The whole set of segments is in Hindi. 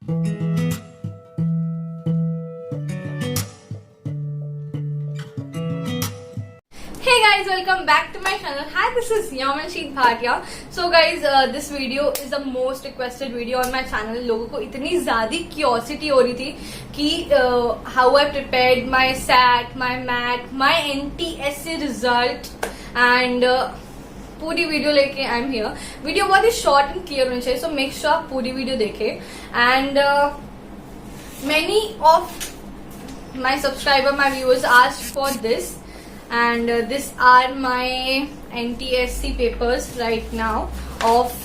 Hey guys, welcome back to my channel. Hi, this is Yamanshit Bhatia. So guys, this video is the most requested video on my channel. लोगों को इतनी ज़्यादा क्यूरियोसिटी हो रही थी कि how I prepared my SAT, my MAT, my NTSC result and पूरी वीडियो लेके आई एम हियर. वीडियो बहुत ही शॉर्ट एंड क्लियर होनी चाहिए, सो मेक श्योर आप पूरी वीडियो देखें. And many of my subscriber, my viewers asked for this, and these are my NTSC papers right now of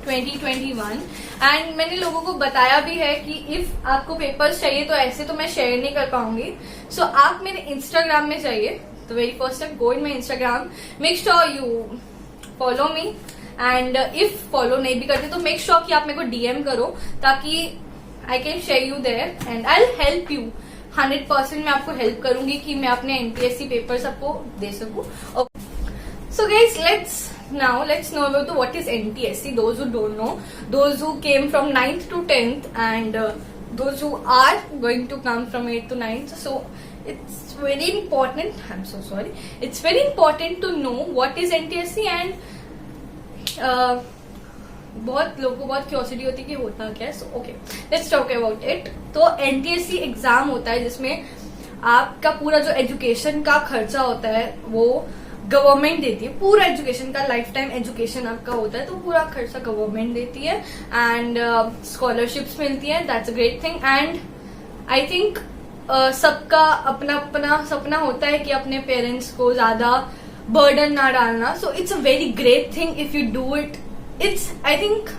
2021. And मैंने लोगों को बताया भी है कि इफ आपको पेपर्स चाहिए तो ऐसे तो मैं शेयर नहीं कर पाऊंगी, सो आप मेरे इंस्टाग्राम में जाइए. तो very first step, go in my Instagram, make sure you follow me, and if follow नहीं भी करते तो मेक श्योर कि आप मेरे को डीएम करो ताकि I can share you there and I will help you. 100% मैं आपको हेल्प करूंगी कि मैं अपने एनटीएससी पेपर्स आपको दे सकूं. So guys, let's know about what is NTSC. Those who don't know, those who came from 9th to 10th, and those who are going to come from 8th to 9th. So it's very important. I'm so sorry. It's very important to know what is NTSC, and बहुत लोगों को बहुत क्यूरियोसिटी होती है कि होता क्या है. So okay, let's talk about it. तो एनटीएससी एग्जाम होता है जिसमें आपका पूरा जो एजुकेशन का खर्चा होता है वो गवर्नमेंट देती है. पूरा एजुकेशन का लाइफ टाइम एजुकेशन आपका होता है तो पूरा खर्चा गवर्नमेंट देती है. एंड स्कॉलरशिप्स मिलती है. That's a great thing. And I think सबका अपना अपना सपना होता है कि अपने पेरेंट्स को ज्यादा बर्डन ना डालना. So it's a very great thing if you do it. I think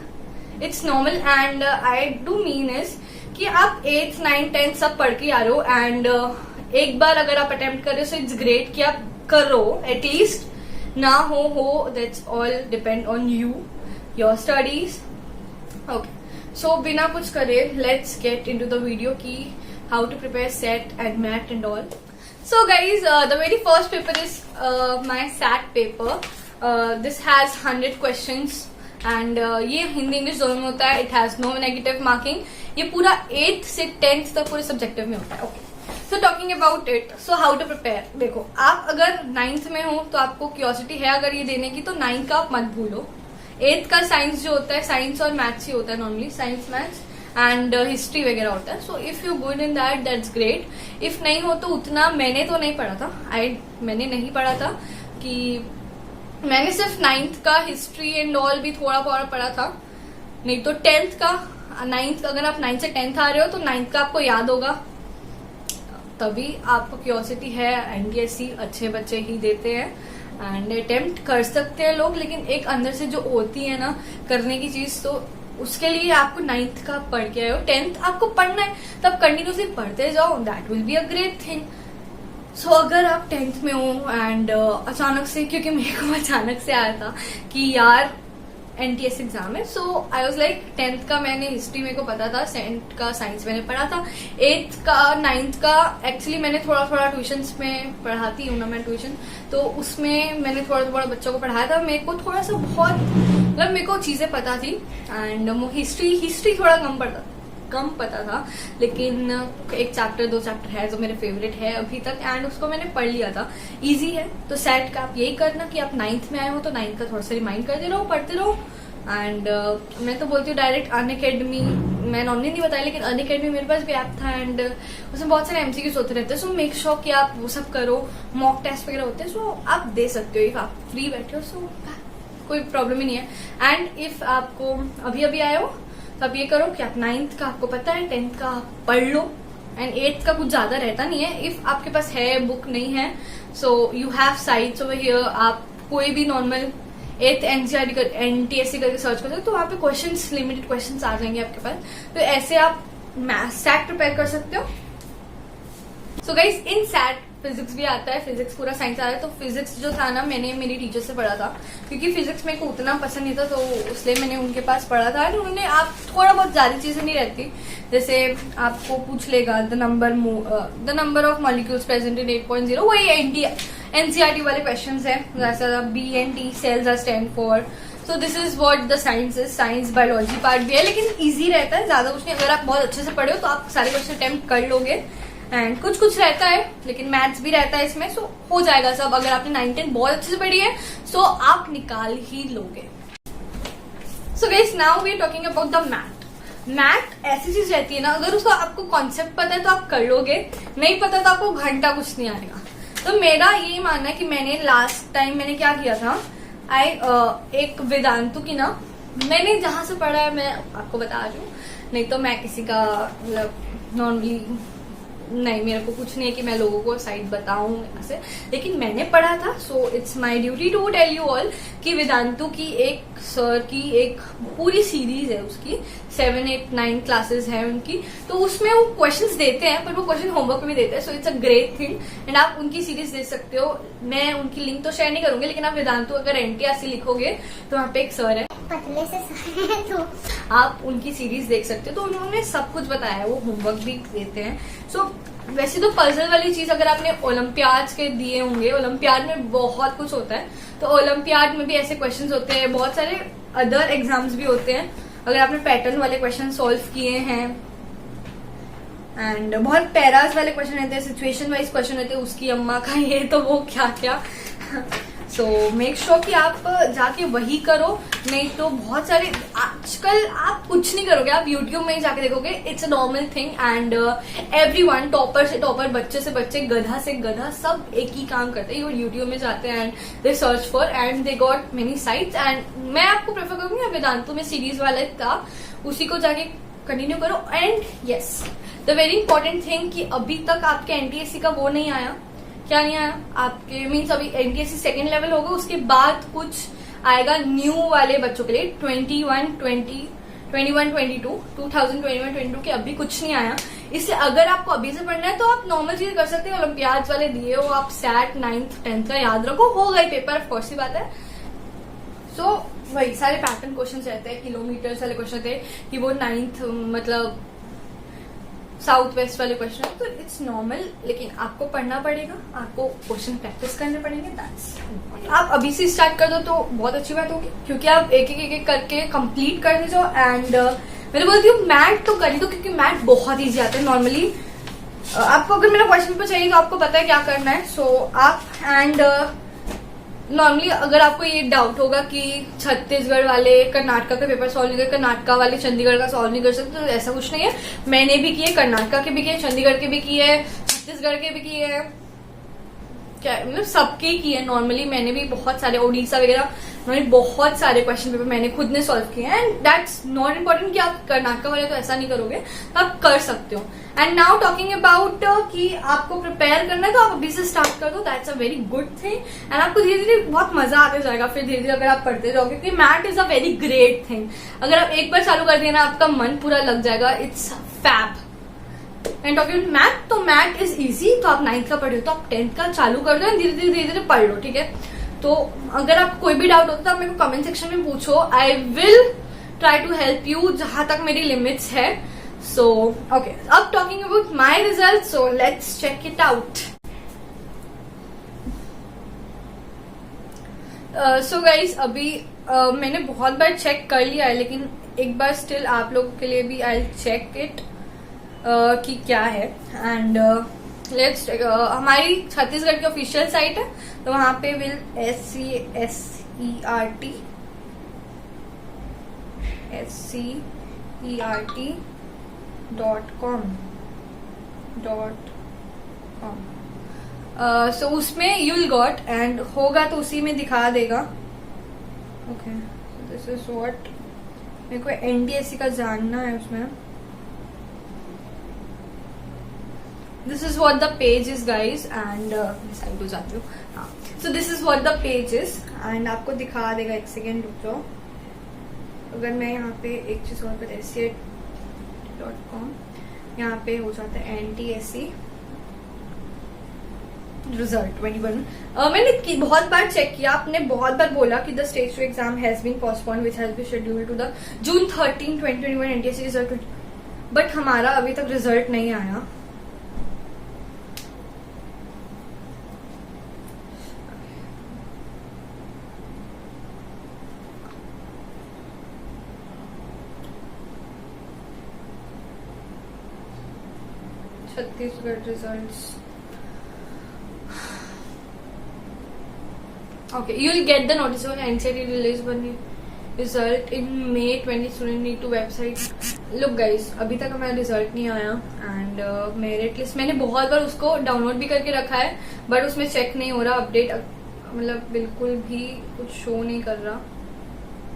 it's normal, and I do mean is कि आप 8th 9th 10th सब पढ़ के आ रहे हो, एंड एक बार अगर आप अटेम्प्ट कर रहे हो सो इट्स ग्रेट कि आप कर रहे हो. एटलीस्ट ना हो that's all depend on you, your studies. Okay, so बिना कुछ करे let's get into the video की how to prepare SET and MAT and all. So guys, the very first paper is my SAT paper. This has 100 questions and ये हिंदी इंग्लिश दोनों में होता है. It has no negative marking. ये पूरा 8th से 10th तक पूरे सब्जेक्टिव में होता है. Okay, so talking about it, so how to prepare. देखो, आप अगर 9th में हो तो आपको क्यूरियोसिटी है अगर ये देने की तो 9th का आप मत भूलो. 8th का साइंस जो होता है, साइंस और मैथ्स ही होता है normally, science maths and history वगैरह होता है. So if you good in that that's great. If नहीं हो तो उतना मैंने तो नहीं पढ़ा था. मैंने नहीं पढ़ा था कि मैंने सिर्फ 9th का हिस्ट्री एंड ऑल भी थोड़ा बहुत पढ़ा था. नहीं तो 10th का, 9th अगर आप 9th से 10th आ रहे हो तो 9th का आपको याद होगा, तभी आपको क्यूरियोसिटी है. एनटीएससी अच्छे बच्चे ही देते हैं एंड अटेम्प्ट कर सकते हैं लोग, लेकिन एक अंदर से जो होती है ना करने की चीज, तो उसके लिए आपको 9th का पढ़ के आए हो. 10th आपको पढ़ना है तब कंटिन्यूसली पढ़ते जाओ. That will be a great thing. So अगर आप 10th में हो एंड अचानक से, क्योंकि मेरे को अचानक से आया था कि यार एनटीएस एग्जाम है, सो आई वाज लाइक 10th का मैंने हिस्ट्री मेरे को पता था, 7th का साइंस मैंने पढ़ा था, 8th का 9th का एक्चुअली मैंने थोड़ा थोड़ा ट्यूशन में पढ़ाती हूँ ना मैं ट्यूशन, तो उसमें मैंने थोड़ा थोड़ा बच्चों को पढ़ाया था. मेरे को थोड़ा सा बहुत मतलब मेरे को चीजें पता थी. एंड हिस्ट्री थोड़ा कम पता था, लेकिन एक चैप्टर 2 चैप्टर है जो मेरे फेवरेट है अभी तक, एंड उसको मैंने पढ़ लिया था. इजी है. तो सेट का आप यही करना कि आप 9th में आए हो तो 9th का थोड़ा सा रिमाइंड करते रहो, पढ़ते रहो. एंड मैं तो बोलती हूँ डायरेक्ट अनअकैडमी, मैं नॉर्मली नहीं बताया लेकिन अनअकैडमी मेरे पास भी ऐप था एंड उसमें बहुत सारे एमसीक्यूज होते रहते हैं. सो मेक श्योर कि आप वो सब करो. मॉक टेस्ट वगैरह होते हैं, सो आप दे सकते हो. इफ आप फ्री बैठे हो सो कोई प्रॉब्लम ही नहीं है. एंड इफ आपको अभी आए हो तब ये करो कि आप 9th का आपको पता है, 10th का आप पढ़ लो, एंड 8th का कुछ ज्यादा रहता नहीं है. इफ आपके पास है बुक नहीं है so you have sites over here. आप कोई भी नॉर्मल 8th एनसीईआरटी एनटीएससी करके सर्च करोगे तो वहाँ पे क्वेश्चंस, लिमिटेड क्वेश्चंस आ जाएंगे आपके पास. तो ऐसे आप सैट प्रिपेयर कर सकते हो. सो गाइस, इन सैट फिजिक्स भी आता है, फिजिक्स पूरा साइंस आ रहा है. तो फिजिक्स जो था ना मैंने मेरी टीचर से पढ़ा था, क्योंकि फिजिक्स मेरे को उतना पसंद नहीं था तो इसलिए मैंने उनके पास पढ़ा था. उन्होंने आप थोड़ा बहुत ज्यादा चीजें नहीं रहती, जैसे आपको पूछ लेगा the number of molecules present in 8.0, वही एनसीईआरटी वाले क्वेश्चन है. जैसा BNT cells are stand for. तो this is what the science is. Science biology part भी है, लेकिन इजी रहता है, ज्यादा कुछ नहीं. अगर आप बहुत अच्छे से पढ़े हो तो आप सारे क्वेश्चन अटेम्प्ट कर लोगे. एंड कुछ कुछ रहता है, लेकिन मैथ्स भी रहता है इसमें, सो हो जाएगा सब. अगर आपने 9-10 बहुत अच्छे से पढ़ी है सो आप निकाल ही लोगे. So guys, now we are talking about the math. Math ऐसी चीज रहती है ना, अगर उसका आपको कॉन्सेप्ट पता है तो आप कर लोगे, नहीं पता तो आपको घंटा कुछ नहीं आएगा. तो मेरा यही मानना है कि मैंने लास्ट टाइम मैंने क्या किया था, एक वेदांतु की ना, मैंने जहां से पढ़ा है मैं आपको बता रही हूँ, नहीं तो मैं किसी का मतलब नॉर्मली नहीं, मेरे को कुछ नहीं है कि मैं लोगों को साइड बताऊं ऐसे, लेकिन मैंने पढ़ा था. So it's my duty to tell you all कि वेदांतु की एक सर की एक पूरी सीरीज है, उसकी 7, 8, 9 क्लासेस है उनकी. तो उसमें वो क्वेश्चंस देते हैं, पर वो क्वेश्चन होमवर्क भी देते हैं. So it's a great thing and आप उनकी सीरीज देख सकते हो. मैं उनकी लिंक तो शेयर नहीं करूंगी, लेकिन आप वेदांतु अगर NTRC लिखोगे तो वहाँ पे एक सर है, पतले से सर है, तो आप उनकी सीरीज देख सकते हो. तो उन्होंने सब कुछ बताया है, वो होमवर्क भी देते हैं. सो वैसे तो पजल वाली चीज अगर आपने ओलंपियाड के दिए होंगे, ओलंपियाड में बहुत कुछ होता है, तो ओलंपियाड में भी ऐसे क्वेश्चंस होते हैं. बहुत सारे अदर एग्जाम्स भी होते हैं अगर आपने पैटर्न वाले क्वेश्चन सॉल्व किए हैं. एंड बहुत पैरास वाले क्वेश्चन रहते हैं, सिचुएशन वाइज क्वेश्चन रहते हैं, उसकी अम्मा का ये तो वो क्या क्या. सो मेक श्योर कि आप जाके वही करो, नहीं तो बहुत सारे आजकल आप कुछ नहीं करोगे, आप यूट्यूब में ही जाके देखोगे. It's a normal thing and everyone, topper से टॉपर, बच्चे से बच्चे, गधा से गधा, सब एक ही काम करते हैं. यूट्यूब में जाते हैं and they search for and they got many sites. And मैं आपको प्रेफर करूंगी वेदांतु में सीरीज वाला था, उसी को जाके कंटिन्यू करो. And yes, the very important thing कि अभी तक आपके NTSC का वो नहीं आया. क्या नहीं आया आपके, मीन्स अभी NTSC सेकेंड लेवल होगा, उसके बाद कुछ आएगा न्यू वाले बच्चों के लिए 2021-22 के अभी कुछ नहीं आया. इससे अगर आपको अभी से पढ़ना है तो आप नॉर्मल चीज कर सकते हो. ओलंपियाड वाले दिए हो आप, SAT 9th 10th का याद रखो, होगा ही पेपर, ऑफ कोर्स ही बात है. सो वही सारे पैटर्न क्वेश्चन रहते हैं, किलोमीटर्स वाले क्वेश्चन थे कि वो 9th मतलब साउथ वेस्ट वाले क्वेश्चन है. तो इट्स नॉर्मल, लेकिन आपको पढ़ना पड़ेगा, आपको क्वेश्चन प्रैक्टिस करने पड़ेंगे. दैट्स, आप अभी से स्टार्ट कर दो तो बहुत अच्छी बात होगी, क्योंकि आप एक एक करके कंप्लीट कर दीजिए. एंड मैं बोलती हूँ मैथ तो कर ही दो, क्योंकि मैथ बहुत ईजी आता है. नॉर्मली आपको अगर मेरा क्वेश्चन पेपर चाहिए तो आपको पता है क्या करना है. सो आप एंड नॉर्मली अगर आपको ये डाउट होगा कि छत्तीसगढ़ वाले कर्नाटका का पेपर सॉल्व नहीं कर, कर्नाटका वाले चंडीगढ़ का सॉल्व नहीं कर सकते, तो ऐसा कुछ नहीं है. मैंने भी किए, कर्नाटका के भी किए, चंडीगढ़ के भी किए, छत्तीसगढ़ के भी किए, क्या मतलब सबके किए. नॉर्मली मैंने भी बहुत सारे ओडिशा वगैरह, मैंने बहुत सारे क्वेश्चन पेपर मैंने खुद ने सॉल्व किए. एंड दैट्स नॉट इम्पोर्टेंट कि आप कर्नाटका वाले तो ऐसा नहीं करोगे, तो आप कर सकते हो. एंड नाउ टॉकिंग अबाउट कि आपको प्रिपेयर करना है तो आप अभी से स्टार्ट कर दो. That's a very good thing. And आपको धीरे धीरे बहुत मजा आते जाएगा, फिर धीरे धीरे अगर आप पढ़ते जाओगे, क्योंकि math is a very great thing. अगर आप एक बार चालू कर दिए ना, आपका मन पूरा लग जाएगा. It's fab. And talking math, तो मैथ इज इजी. तो आप 9th का पढ़े हो तो आप 10th का चालू कर दो, धीरे धीरे धीरे धीरे पढ़ लो, ठीक है. तो अगर आप कोई भी डाउट होता है तो आप मेरे को कमेंट सेक्शन में पूछो. I will try to help you जहां तक मेरी लिमिट्स है. सो ओके, अब talking about my result, so let's check it out. So guys, अभी मैंने बहुत बार चेक कर लिया है, लेकिन एक बार स्टिल आप लोगों के लिए भी आई चेक इट कि क्या है. एंड लेट्स हमारी छत्तीसगढ़ की ऑफिशियल साइट है, तो वहां पे विल SCERT.com. सो उसमें यू विल गॉट एंड होगा तो उसी में दिखा देगा. ओके, दिस इज व्हाट मेरे को NTSC का जानना है. उसमें this is what the page is guys. And side हो जाती हूँ. हाँ, so this is what the page is and आपको दिखा देगा. एक सेकेंड रुक जाओ. अगर मैं यहाँ पे एक चीज और बता, SCERT.com, यहाँ पे हो जाता है NTSC रिजल्ट 21. मैंने बहुत बार चेक किया, आपने बहुत बार बोला कि the stage 2 exam has been postponed which has been scheduled to the June 13, 2021 NTSC result. बट हमारा अभी तक रिजल्ट नहीं आया. Chhattisgarh results. Okay, you'll get the notice when NCT release one result in May 20. Student need to website. Look guys, अभी तक हमारा रिजल्ट नहीं आया एंड मेरिट लिस्ट मैंने बहुत बार उसको डाउनलोड भी करके रखा है, बट उसमें चेक नहीं हो रहा, अपडेट मतलब बिल्कुल भी कुछ शो नहीं कर रहा.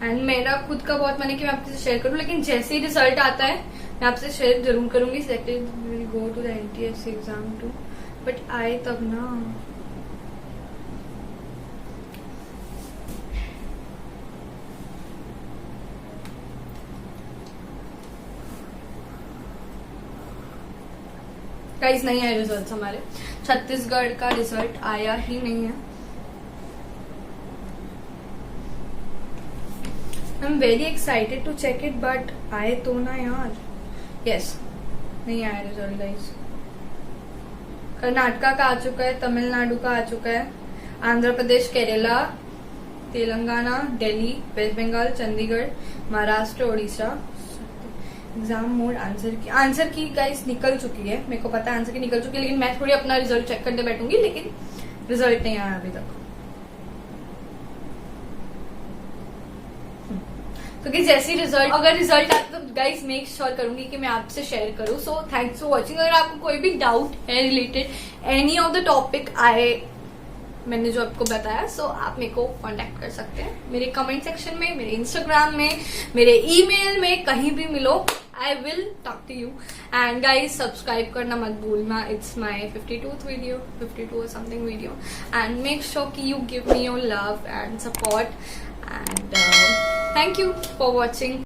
एंड मेरा खुद का बहुत मन है कि मैं आपसे शेयर करूं, लेकिन जैसे ही रिजल्ट आता है मैं आपसे शेयर जरूर करूंगी. Selected will go to the NTSC exam too, but आए तब ना. गाइस नहीं आए रिजल्ट हमारे. छत्तीसगढ़ का रिजल्ट आया ही नहीं है. I am very excited to check it, but आए तो ना यार. यस, नहीं आया रिजल्ट गाइस. कर्नाटका का आ चुका है, तमिलनाडु का आ चुका है, Andhra Pradesh, Kerala, Telangana, Delhi, West Bengal, Chandigarh, Maharashtra, Orissa. Exam mode answer key guys निकल चुकी है, मेरे को पता है आंसर की निकल चुकी है, लेकिन मैं थोड़ी अपना रिजल्ट चेक करने बैठूंगी, लेकिन रिजल्ट नहीं आया अभी तक. क्योंकि जैसे रिजल्ट अगर रिजल्ट आता तो गाइस मेक श्योर करूंगी कि मैं आपसे शेयर करूं. So thanks for watching. अगर आपको कोई भी डाउट है related any of the topic मैंने जो आपको बताया, सो आप मेरे को कांटेक्ट कर सकते हैं मेरे कमेंट सेक्शन में, मेरे इंस्टाग्राम में, मेरे ईमेल में, कहीं भी मिलो. I will talk to you. And guys subscribe करना मत भूलना. It's my 52th video, 52 or something video. And make sure कि you give me your love and support. And thank you for watching.